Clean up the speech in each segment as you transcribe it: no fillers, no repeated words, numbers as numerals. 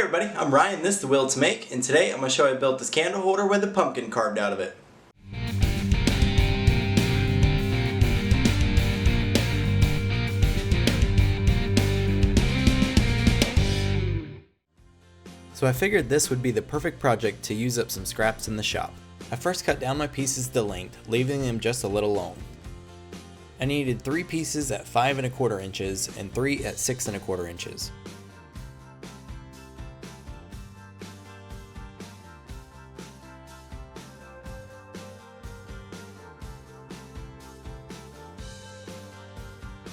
everybody, I'm Ryan, this is The Will to Make, and today I'm going to show you how I built this candle holder with a pumpkin carved out of it. So I figured this would be the perfect project to use up some scraps in the shop. I first cut down my pieces to length, leaving them just a little long. I needed 3 pieces at 5 1/4 inches and 3 at 6 1/4 inches.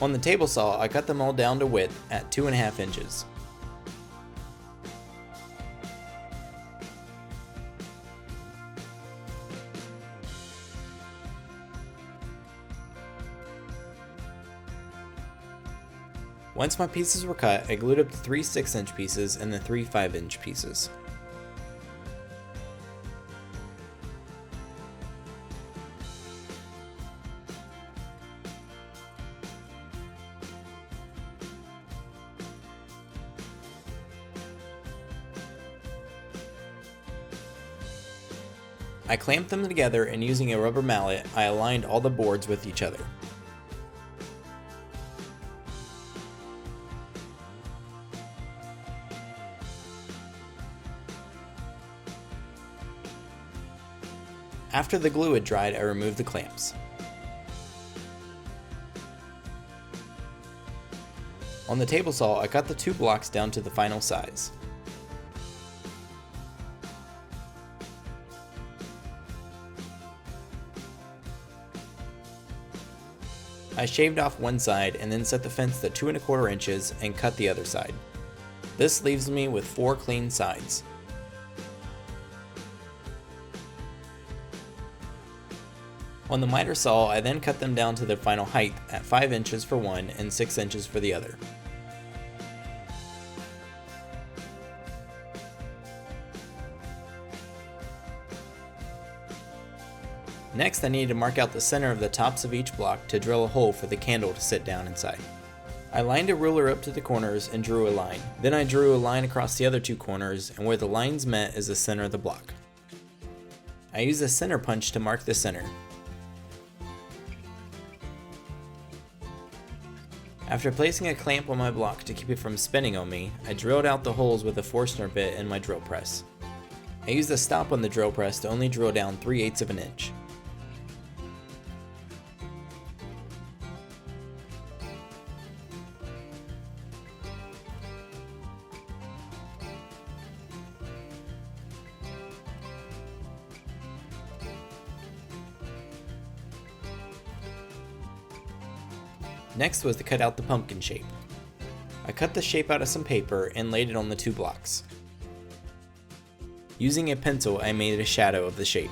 On the table saw, I cut them all down to width at 2 1/2 inches. Once my pieces were cut, I glued up the 3 6-inch pieces and the 3 5-inch pieces. I clamped them together, and using a rubber mallet, I aligned all the boards with each other. After the glue had dried, I removed the clamps. On the table saw, I cut the 2 blocks down to the final size. I shaved off one side and then set the fence to 2 1/4 inches and cut the other side. This leaves me with 4 clean sides. On the miter saw, I then cut them down to their final height at 5 inches for one and 6 inches for the other. Next, I needed to mark out the center of the tops of each block to drill a hole for the candle to sit down inside. I lined a ruler up to the corners and drew a line. Then I drew a line across the other 2 corners, and where the lines met is the center of the block. I used a center punch to mark the center. After placing a clamp on my block to keep it from spinning on me, I drilled out the holes with a Forstner bit in my drill press. I used a stop on the drill press to only drill down 3/8 of an inch. Next was to cut out the pumpkin shape. I cut the shape out of some paper and laid it on the 2 blocks. Using a pencil, I made a shadow of the shape.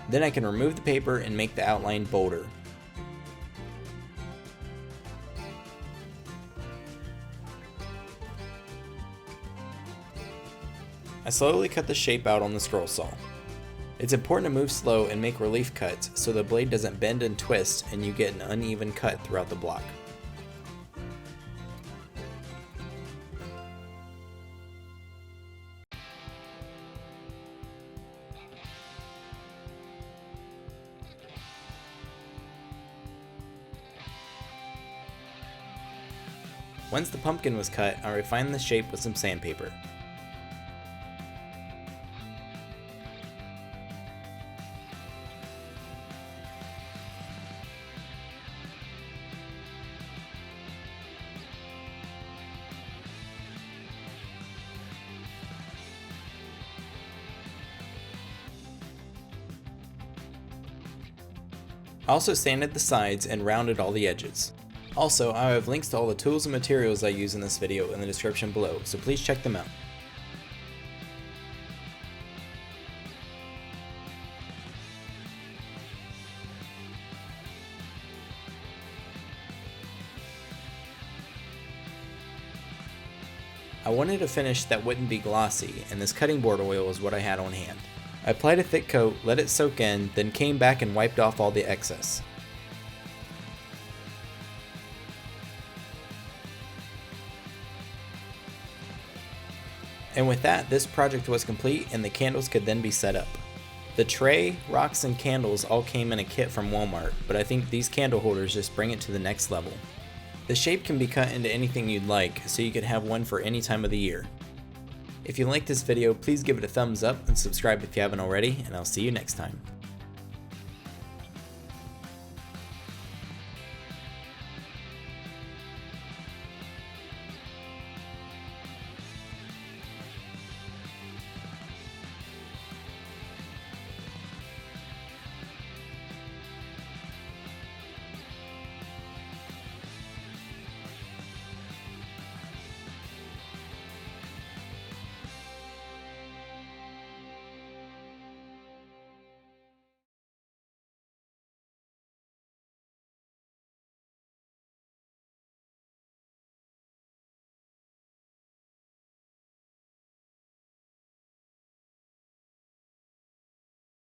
Then I can remove the paper and make the outline bolder. I slowly cut the shape out on the scroll saw. It's important to move slow and make relief cuts so the blade doesn't bend and twist and you get an uneven cut throughout the block. Once the pumpkin was cut, I refined the shape with some sandpaper. I also sanded the sides and rounded all the edges. Also, I have links to all the tools and materials I use in this video in the description below, so please check them out. I wanted a finish that wouldn't be glossy, and this cutting board oil is what I had on hand. I applied a thick coat, let it soak in, then came back and wiped off all the excess. And with that, this project was complete and the candles could then be set up. The tray, rocks, and candles all came in a kit from Walmart, but I think these candle holders just bring it to the next level. The shape can be cut into anything you'd like, so you could have one for any time of the year. If you liked this video, please give it a thumbs up and subscribe if you haven't already, and I'll see you next time.